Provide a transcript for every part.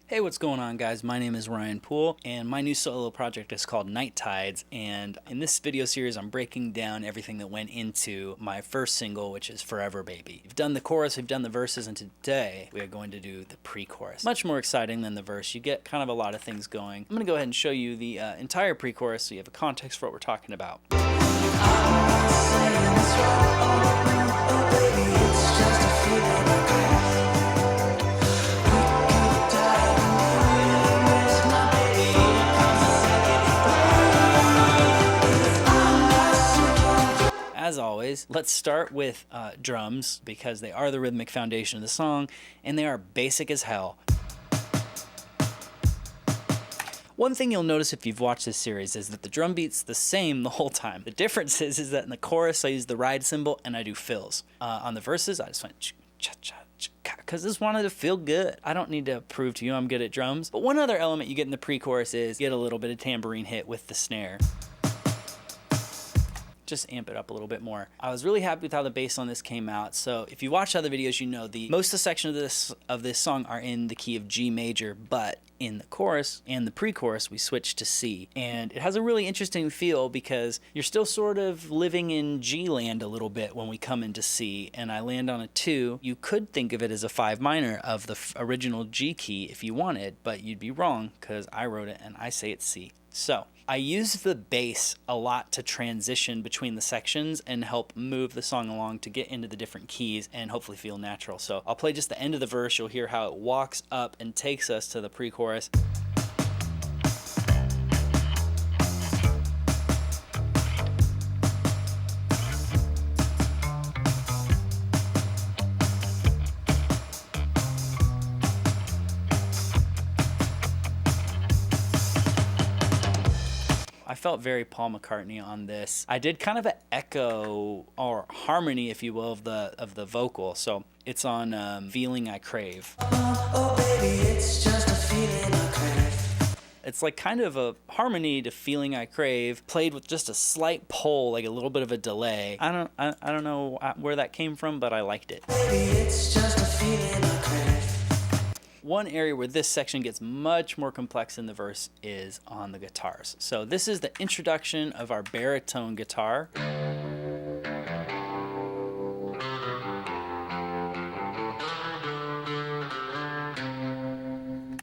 Hey, what's going on, guys? My name is Ryan Poole, and my new solo project is called Night Tides. And in this video series, I'm breaking down everything that went into my first single, which is Forever Baby. We've done the chorus, we've done the verses, and today we are going to do the pre-chorus. Much more exciting than the verse. You get kind of a lot of things going. I'm going to go ahead and show you the entire pre-chorus so you have a context for what we're talking about. As always, let's start with drums because they are the rhythmic foundation of the song and they are basic as hell. One thing you'll notice if you've watched this series is that the drum beat's the same the whole time. The difference is that in the chorus I use the ride cymbal and I do fills. On the verses I just went cha-cha, because I just wanted to feel good. I don't need to prove to you I'm good at drums. But one other element you get in the pre-chorus is you get a little bit of tambourine hit with the snare. Just amp it up a little bit more. I was really happy with how the bass on this came out. So if you watch other videos, you know most of the sections of this song are in the key of G major, but in the chorus and the pre-chorus, we switched to C. And it has a really interesting feel because you're still sort of living in G land a little bit when we come into C, and I land on a 2. You could think of it as a 5 minor of the original G key if you wanted, but you'd be wrong because I wrote it and I say it's C. So I use the bass a lot to transition between the sections and help move the song along to get into the different keys and hopefully feel natural. So I'll play just the end of the verse. You'll hear how it walks up and takes us to the pre-chorus. I felt very Paul McCartney on this. I did kind of an echo or harmony, if you will, of the vocal. So it's on Feeling I Crave. Oh, baby, it's just a feeling I crave. It's like kind of a harmony to Feeling I Crave, played with just a slight pull, like a little bit of a delay. I don't know where that came from, but I liked it. Baby, it's just a feeling I crave. One area where this section gets much more complex in the verse is on the guitars. So this is the introduction of our baritone guitar.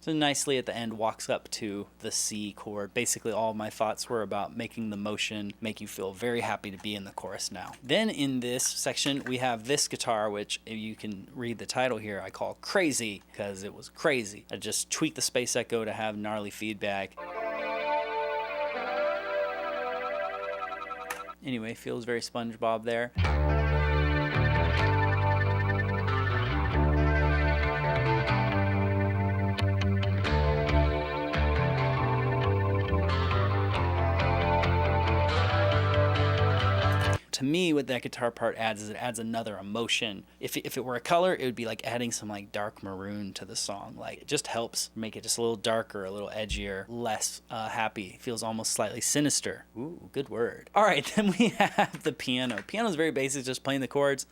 So nicely at the end walks up to the C chord. Basically all my thoughts were about making the motion make you feel very happy to be in the chorus now. Then in this section we have this guitar, which if you can read the title here, I call Crazy because it was crazy. I just tweaked the space echo to have gnarly feedback. Anyway, feels very SpongeBob there. To me, what that guitar part adds is it adds another emotion. If it were a color, it would be like adding some like dark maroon to the song. Like it just helps make it just a little darker, a little edgier, less happy. It feels almost slightly sinister. Ooh, good word. All right, then we have the piano. Piano's very basic, just playing the chords.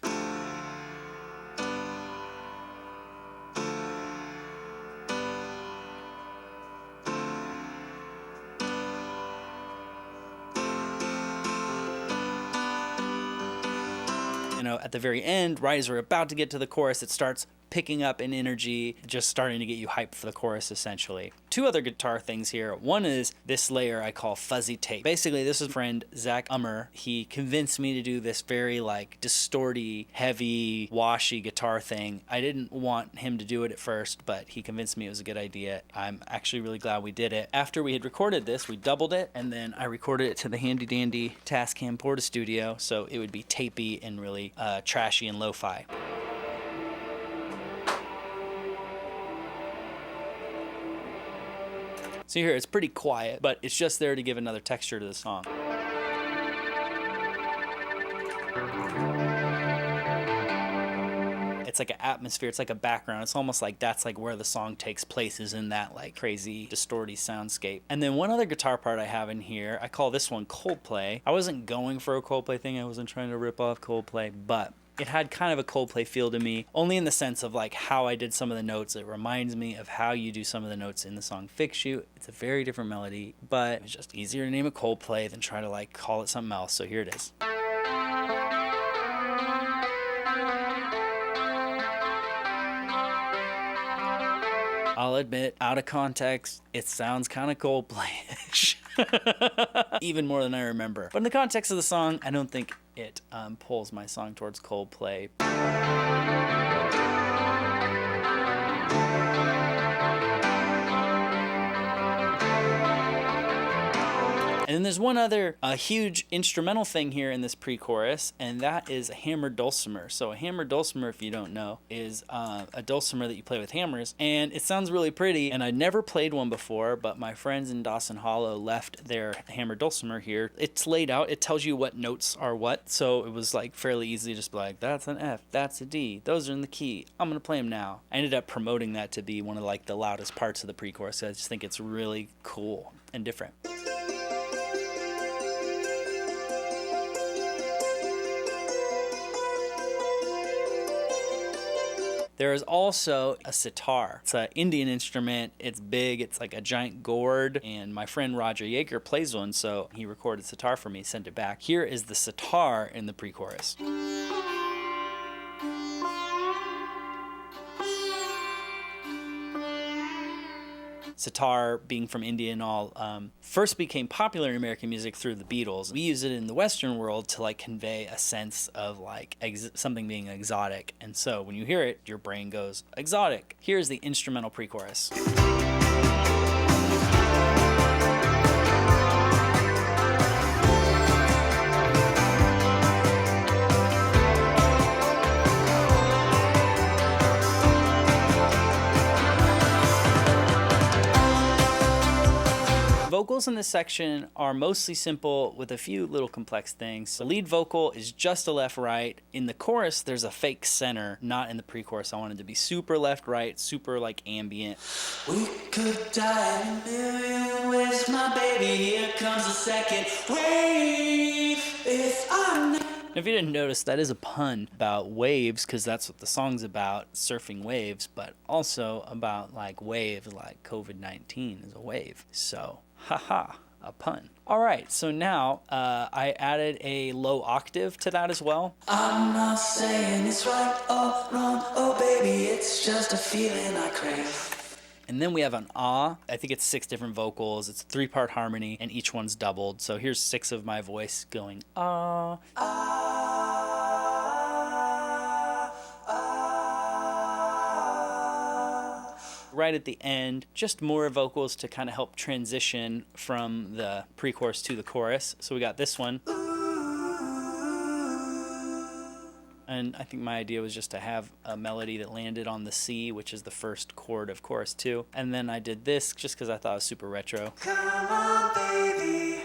At the very end, right as we're about to get to the chorus, it starts picking up in energy, just starting to get you hyped for the chorus essentially. Two other guitar things here. One is this layer I call fuzzy tape. Basically, this is friend Zach Ummer. He convinced me to do this very like distorty, heavy, washy guitar thing. I didn't want him to do it at first, but he convinced me it was a good idea. I'm actually really glad we did it. After we had recorded this, we doubled it, and then I recorded it to the handy dandy Tascam Porta Studio, so it would be tapey and really trashy and lo-fi. So here it's pretty quiet, but it's just there to give another texture to the song. It's like an atmosphere, it's like a background. It's almost like that's like where the song takes place, is in that like crazy distorty soundscape. And then one other guitar part I have in here, I call this one Coldplay. I wasn't going for a Coldplay thing, I wasn't trying to rip off Coldplay, but It had kind of a Coldplay feel to me, only in the sense of like how I did some of the notes. It reminds me of how you do some of the notes in the song Fix You. It's a very different melody, but it's just easier to name it Coldplay than try to like call it something else. So here it is. I'll admit, out of context, it sounds kind of Coldplay-ish. Even more than I remember. But in the context of the song, I don't think it pulls my song towards Coldplay. And then there's one other huge instrumental thing here in this pre-chorus, and that is a hammered dulcimer. So a hammered dulcimer, if you don't know, is a dulcimer that you play with hammers, and it sounds really pretty. And I'd never played one before, but my friends in Dawson Hollow left their hammered dulcimer here. It's laid out. It tells you what notes are what, so it was like fairly easy to just be like, that's an F, that's a D, those are in the key, I'm gonna play them now. I ended up promoting that to be one of like the loudest parts of the pre-chorus. I just think it's really cool and different. There is also a sitar. It's an Indian instrument. It's big. It's like a giant gourd. And my friend Roger Yeager plays one, so he recorded sitar for me, sent it back. Here is the sitar in the pre-chorus. Sitar, being from India and all, first became popular in American music through the Beatles. We use it in the Western world to like convey a sense of like something being exotic. And so when you hear it, your brain goes exotic. Here's the instrumental pre-chorus. Vocals in this section are mostly simple with a few little complex things. The lead vocal is just a left-right. In the chorus, there's a fake center, not in the pre-chorus. I wanted to be super left-right, super like ambient. We could die in a million ways, my baby. Here comes the second wave. If I'm If you didn't notice, that is a pun about waves, because that's what the song's about, surfing waves, but also about like waves, like COVID-19 is a wave. So, haha, a pun. All right, so now I added a low octave to that as well. I'm not saying it's right or wrong, oh baby, it's just a feeling I crave. And then we have an ah. I think it's 6 different vocals. It's a 3-part harmony, and each one's doubled. So here's 6 of my voice going ah. Right at the end, just more vocals to kind of help transition from the pre-chorus to the chorus. So we got this one. And I think my idea was just to have a melody that landed on the C, which is the first chord of chorus 2. And then I did this just because I thought it was super retro. Come on, baby.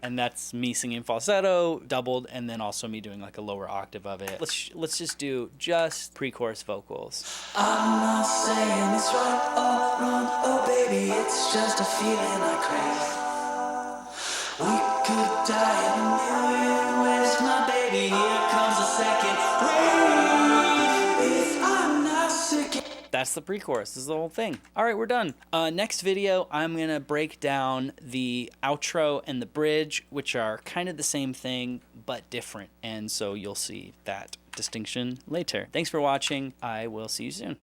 And that's me singing falsetto, doubled, and then also me doing like a lower octave of it. Let's just do just pre-chorus vocals. I'm not saying it's right or wrong, oh baby, it's just a feeling I crave. We could die in a million ways, my baby, here comes the second wave. If I'm not sick. That's the pre-chorus. This is the whole thing. All right, we're done. Next video, I'm going to break down the outro and the bridge, which are kind of the same thing, but different. And so you'll see that distinction later. Thanks for watching. I will see you soon.